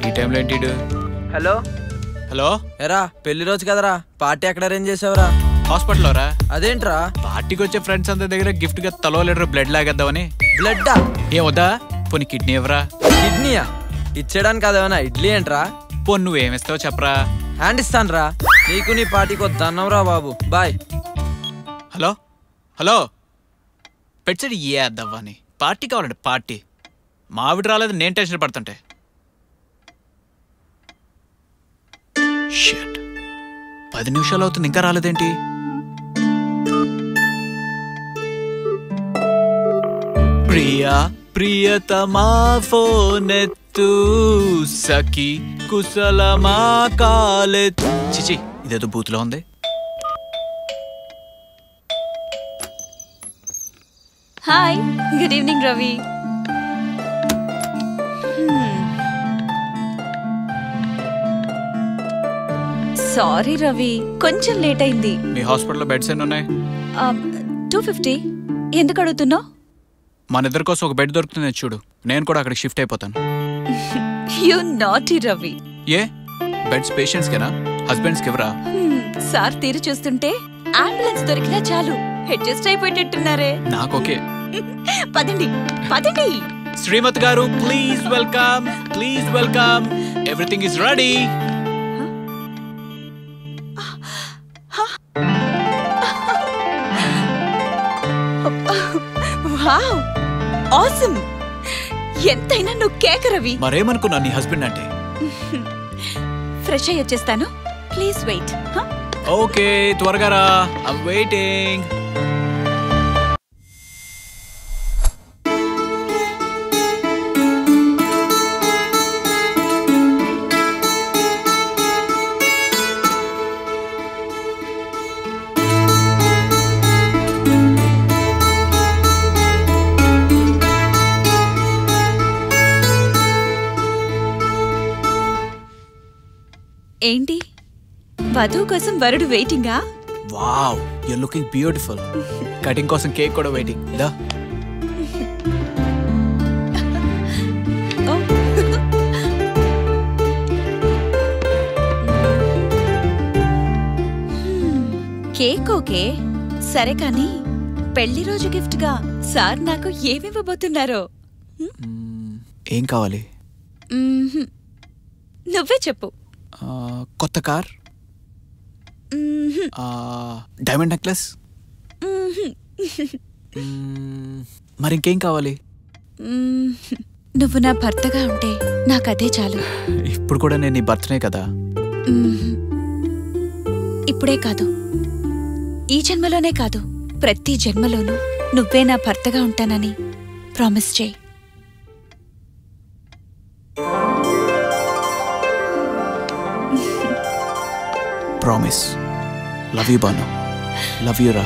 ఈ టైంలో ఏంటి? హలో హలో, ఎరా పెళ్లి రోజు కదరా, పార్టీ ఎక్కడ అరేంజ్ చేసావురా? హాస్పిటల్లో రా. అదేంట్రా? పార్టీకి వచ్చే ఫ్రెండ్స్ అందరి దగ్గర గిఫ్ట్ గా తలో లీటర్ బ్లడ్ లాగేద్దామని. బ్లడ్డా? ఏమొద్దా? పోనీ కిడ్నీ ఎవరా? కిడ్నీయా? ఇచ్చేయడానికి అదేమన్నా ఇడ్లీ ఏంట్రా? పోనీ నువ్వేమిస్తావు చెప్పరా? హ్యాండ్ ఇస్తానురా. నీకు నీ పార్టీకి వద్దన్నావురా బాబు. బాయ్. హలో హలో, పెట్సడి ఏ అద్దవ్వని పార్టీ కావాలండి. పార్టీ మావిడ రాలేదు, నేను టెన్షన్ పడుతుంటే. షిట్, 10 నిమిషాలు అవుతుంది, ఇంకా రాలేదేంటి? ప్రియా ప్రియతమా ఫోనెత్తు, సఖి కుశలమా కాలెత్తు. చిచి, ఇదేదో బూత్లో ఉంది. Hi, good evening Ravi. Sorry Ravi, కొంచెం లేట్ అయింది. మీ హాస్పిటల్లో బెడ్స్ ఎన్ని ఉన్నాయి? 250. ఎందుకు అడుగుతున్నావు? మన ఇద్దరి కోసం ఒక బెడ్ దొరుకుతుంది చూడు, నేను కూడా అక్కడికి షిఫ్ట్ అయిపోతాను. You naughty Ravi. A beds patients కేనా, హస్బెండ్స్కి ఎవరా? సార్ తీరు చూస్తుంటే అంబులెన్స్ దొరికినా చాలు అడ్జస్ట్ అయిపోయేటట్టున్నారే. నాకోకే. పదండి పదండి. శ్రీమతి గారు, please welcome, please welcome. Everything is ready. Wow, awesome. ఎంతైనా నువ్వు కేక రవి. మరేమనుకున్నా నీ హస్బెండ్ అంటే. ఫ్రెష్ అయ్యి వచ్చేస్తాను, ప్లీజ్ వెయిట్. ఓకే, త్వరగా రా, ఐమ్ వెయిటింగ్. ఏంటి, వధువు కోసం వరుడు వెయిటింగా? Wow, you looking beautiful. Cutting కోసం కేక్ కూడా వెయిటింగ్. దా. కేక్ ఓకే, సరే కానీ పెళ్లి రోజు గిఫ్ట్ గా సార్ నాకు ఏమివ్వబోతున్నారో? ఏం కావాలి? నువ్వే చెప్పు. కొత్త కార్, డైమండ్ నెక్లెస్, మరి ఇంకేం కావాలి? నువ్వు నా భర్తగా ఉంటే నాకదే చాలు. ఇప్పుడు కూడా నేను నీ భర్తనే కదా. ఇప్పుడే కాదు, ఈ జన్మలోనే కాదు, ప్రతి జన్మలోనూ నువ్వే నా భర్తగా ఉంటానని ప్రామిస్ చేయి. Promise. Love you Banu, love you రా.